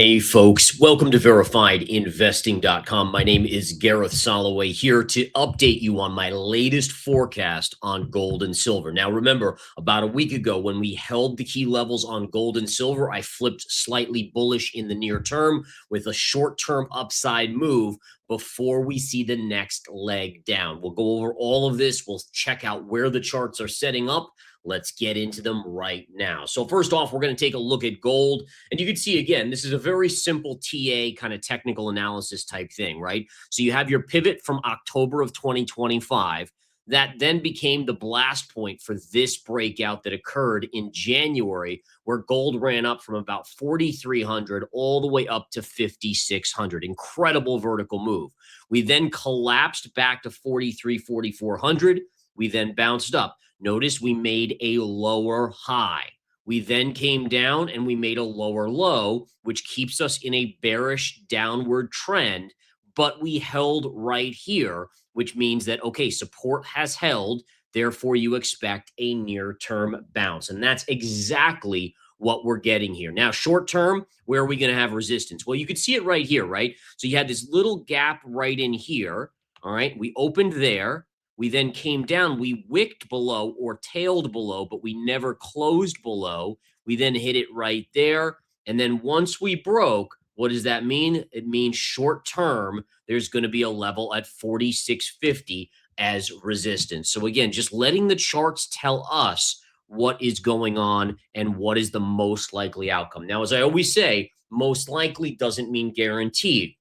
Hey folks, welcome to verifiedinvesting.com. My name is Gareth Soloway here to update you on my latest forecast on gold and silver. Now remember, about a week ago when we held the key levels on gold and silver, I flipped slightly bullish in the near term with a short-term upside move before we see the next leg down. We'll go over all of this. We'll check out where the charts are setting up. Let's get into them right now. So first off, we're going to take a look at gold. And you can see, again, this is a very simple TA kind of technical analysis type thing, right? So you have your pivot from October of 2025 that then became the blast point for this breakout that occurred in January, where gold ran up from about 4,300 all the way up to 5,600. Incredible vertical move. We then collapsed back to 43, 4,400. We then bounced up. Notice we made a lower high. We then came down and we made a lower low, which keeps us in a bearish downward trend, but we held right here, which means that, okay, support has held, therefore you expect a near-term bounce. And that's exactly what we're getting here. Now, short term, where are we going to have resistance? Well, you can see it right here, right? So you had this little gap right in here, all right? We opened there. We then came down, we wicked below or tailed below, but we never closed below. We then hit it right there. And then once we broke, what does that mean? It means short term, there's going to be a level at 46.50 as resistance. So again, just letting the charts tell us what is going on and what is the most likely outcome. Now, as I always say, most likely doesn't mean guaranteed.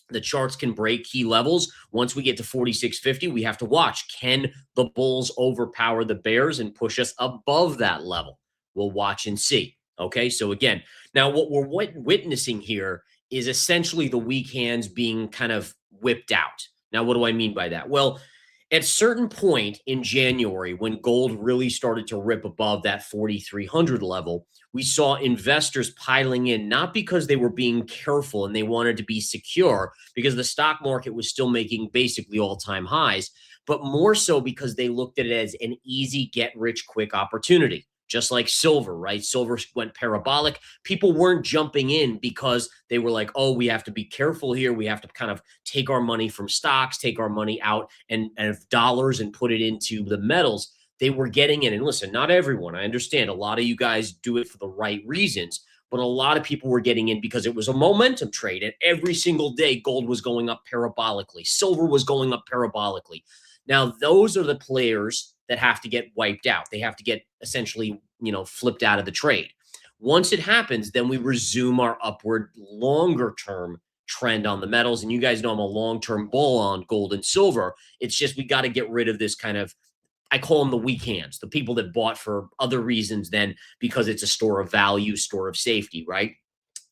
The charts can break key levels. Once we get to 46.50, we have to watch. Can the bulls overpower the bears and push us above that level? We'll watch and see. Okay, so again, now what we're witnessing here is essentially the weak hands being kind of whipped out. Now, what do I mean by that? Well, at a certain point in January, when gold really started to rip above that 4,300 level, we saw investors piling in, not because they were being careful and they wanted to be secure, because the stock market was still making basically all-time highs, but more so because they looked at it as an easy get-rich-quick opportunity. Just like silver, right? Silver went parabolic. People weren't jumping in because they were like, oh, we have to be careful here. We have to kind of take our money from stocks, take our money out and dollars and put it into the metals. They were getting in. And listen, not everyone. I understand a lot of you guys do it for the right reasons, but a lot of people were getting in because it was a momentum trade. And every single day, gold was going up parabolically. Silver was going up parabolically. Now, those are the players that have to get wiped out. They have to get essentially, flipped out of the trade. Once it happens, then we resume our upward longer term trend on the metals. And you guys know I'm a long-term bull on gold and silver. It's just we got to get rid of this kind of, I call them the weak hands, the people that bought for other reasons than because it's a store of value, store of safety, right?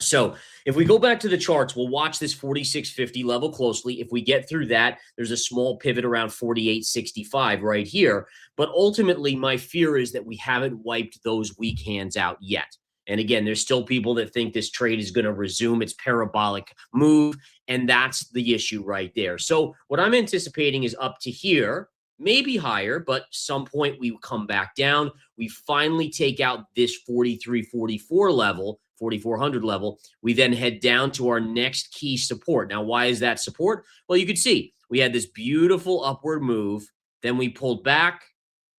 So if we go back to the charts, we'll watch this 46.50 level closely. If we get through that, there's a small pivot around 48.65 right here. But ultimately, my fear is that we haven't wiped those weak hands out yet. And again, there's still people that think this trade is going to resume its parabolic move. And that's the issue right there. So what I'm anticipating is up to here, maybe higher, but some point we come back down. We finally take out this 43.44 level, 4,400 level. We then head down to our next key support. Now, why is that support? Well, you could see we had this beautiful upward move. Then we pulled back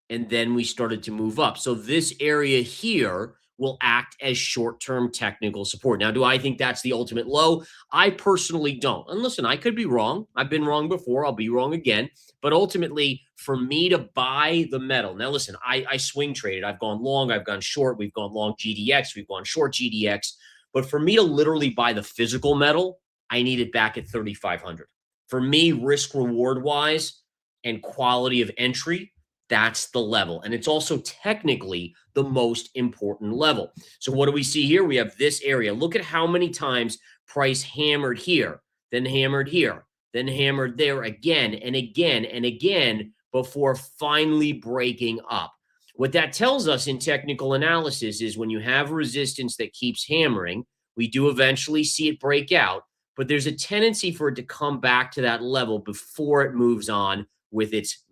and then we started to move up. So this area here will act as short-term technical support. Now, do I think that's the ultimate low? I personally don't. And listen, I could be wrong. I've been wrong before. I'll be wrong again. But ultimately, for me to buy the metal, now listen, I swing traded. I've gone long. I've gone short. We've gone long GDX. We've gone short GDX. But for me to literally buy the physical metal, I need it back at 3,500. For me, risk reward wise and quality of entry, that's the level. And it's also technically the most important level. So what do we see here? We have this area. Look at how many times price hammered here, then hammered here, then hammered there again and again and again before finally breaking up. What that tells us in technical analysis is when you have resistance that keeps hammering, we do eventually see it break out, but there's a tendency for it to come back to that level before it moves on with its,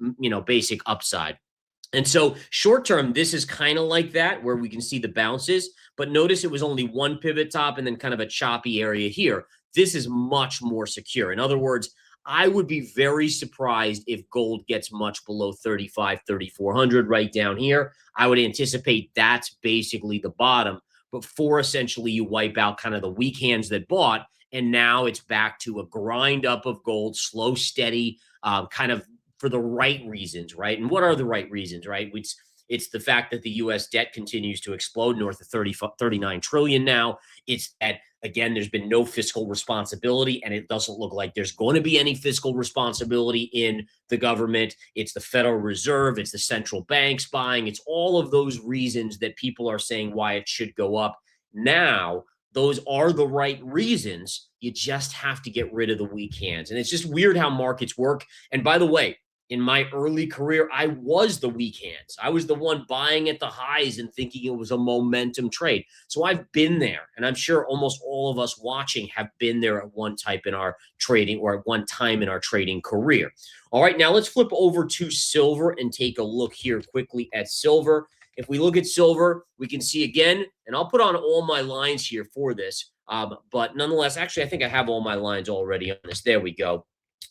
basic upside. And so short term, this is kind of like that where we can see the bounces, but notice it was only one pivot top and then kind of a choppy area here. This is much more secure. In other words, I would be very surprised if gold gets much below 35, 3,400 right down here. I would anticipate that's basically the bottom before essentially you wipe out kind of the weak hands that bought. And now it's back to a grind up of gold, slow, steady, kind of for the right reasons, right? And what are the right reasons, right? It's the fact that the US debt continues to explode north of 39 trillion now. It's that, again, there's been no fiscal responsibility, and it doesn't look like there's going to be any fiscal responsibility in the government. It's the Federal Reserve, it's the central banks buying, it's all of those reasons that people are saying why it should go up. Now, those are the right reasons. You just have to get rid of the weak hands. And it's just weird how markets work. And by the way, in my early career, I was the weak hands. I was the one buying at the highs and thinking it was a momentum trade. So I've been there. And I'm sure almost all of us watching have been there at one type in our trading or at one time in our trading career. All right, now let's flip over to silver and take a look here quickly at silver. If we look at silver, we can see again, and I'll put on all my lines here for this. But nonetheless, actually, I think I have all my lines already on this. There we go.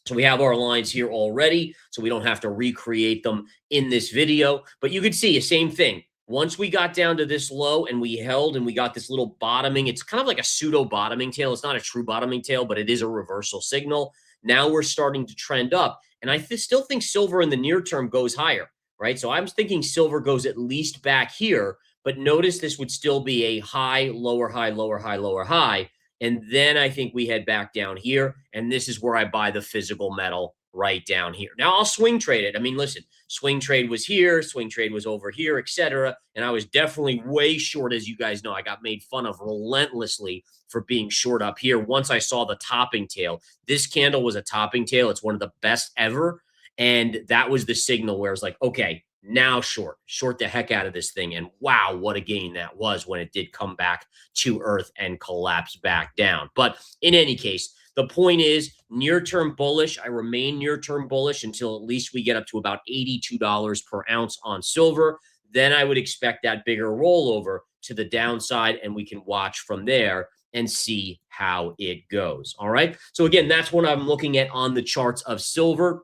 So we have our lines here already, so we don't have to recreate them in this video. But you could see the same thing. Once we got down to this low and we held and we got this little bottoming, it's kind of like a pseudo bottoming tail. It's not a true bottoming tail, but it is a reversal signal. Now we're starting to trend up. And I still think silver in the near term goes higher, right? So I'm thinking silver goes at least back here. But notice this would still be a high, lower high, lower high, lower high. And then I think we head back down here. And this is where I buy the physical metal right down here. Now I'll swing trade it. I mean, listen, swing trade was here, swing trade was over here, etc. And I was definitely way short, as you guys know. I got made fun of relentlessly for being short up here once I saw the topping tail. This candle was a topping tail. It's one of the best ever. And that was the signal where it's like, okay, now short the heck out of this thing. And wow, what a gain that was when it did come back to earth and collapse back down. But in any case, the point is near-term bullish. I remain near-term bullish until at least we get up to about $82 per ounce on silver. Then I would expect that bigger rollover to the downside, and we can watch from there and see how it goes. All right. So again, that's what I'm looking at on the charts of silver.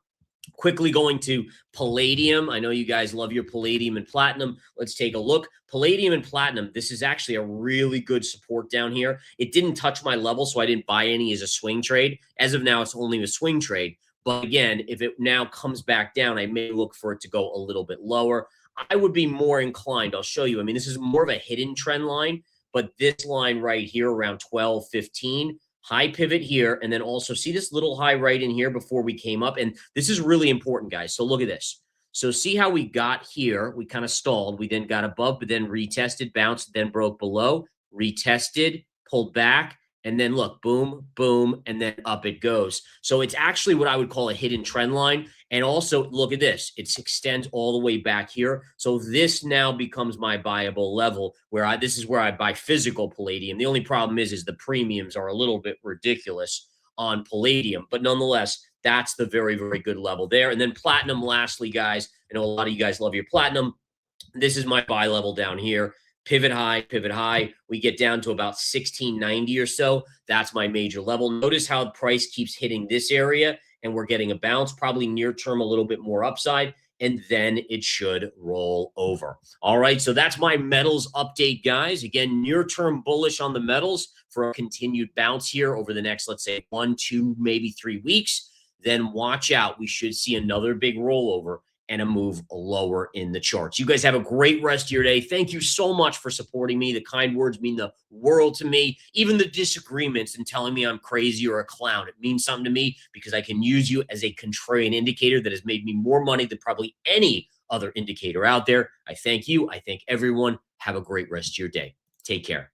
Quickly going to palladium. I know you guys love your palladium and platinum. Let's take a look. Palladium and platinum, this is actually a really good support down here. It didn't touch my level, so I didn't buy any as a swing trade. As of now, it's only a swing trade. But again, if it now comes back down, I may look for it to go a little bit lower. I would be more inclined. I'll show you. I mean, this is more of a hidden trend line, but this line right here around 12.15, high pivot here, and then also see this little high right in here before we came up. And this is really important, guys. So look at this. So see how we got here. We kind of stalled. We then got above, but then retested, bounced, then broke below, retested, pulled back, and then look, boom, boom, and then up it goes. So it's actually what I would call a hidden trend line. And also look at this. It extends all the way back here. So this now becomes my buyable level where this is where I buy physical palladium. The only problem is the premiums are a little bit ridiculous on palladium, but nonetheless, that's the very, very good level there. And then platinum, lastly, guys, I know a lot of you guys love your platinum. This is my buy level down here. Pivot high, pivot high. We get down to about 1690 or so. That's my major level. Notice how the price keeps hitting this area and we're getting a bounce, probably near term, a little bit more upside, and then it should roll over. All right, so that's my metals update, guys. Again, near term bullish on the metals for a continued bounce here over the next, let's say 1, 2, maybe 3 weeks. Then watch out. We should see another big rollover and a move lower in the charts. You guys have a great rest of your day. Thank you so much for supporting me. The kind words mean the world to me. Even the disagreements and telling me I'm crazy or a clown, it means something to me because I can use you as a contrarian indicator that has made me more money than probably any other indicator out there. I thank you. I thank everyone. Have a great rest of your day. Take care.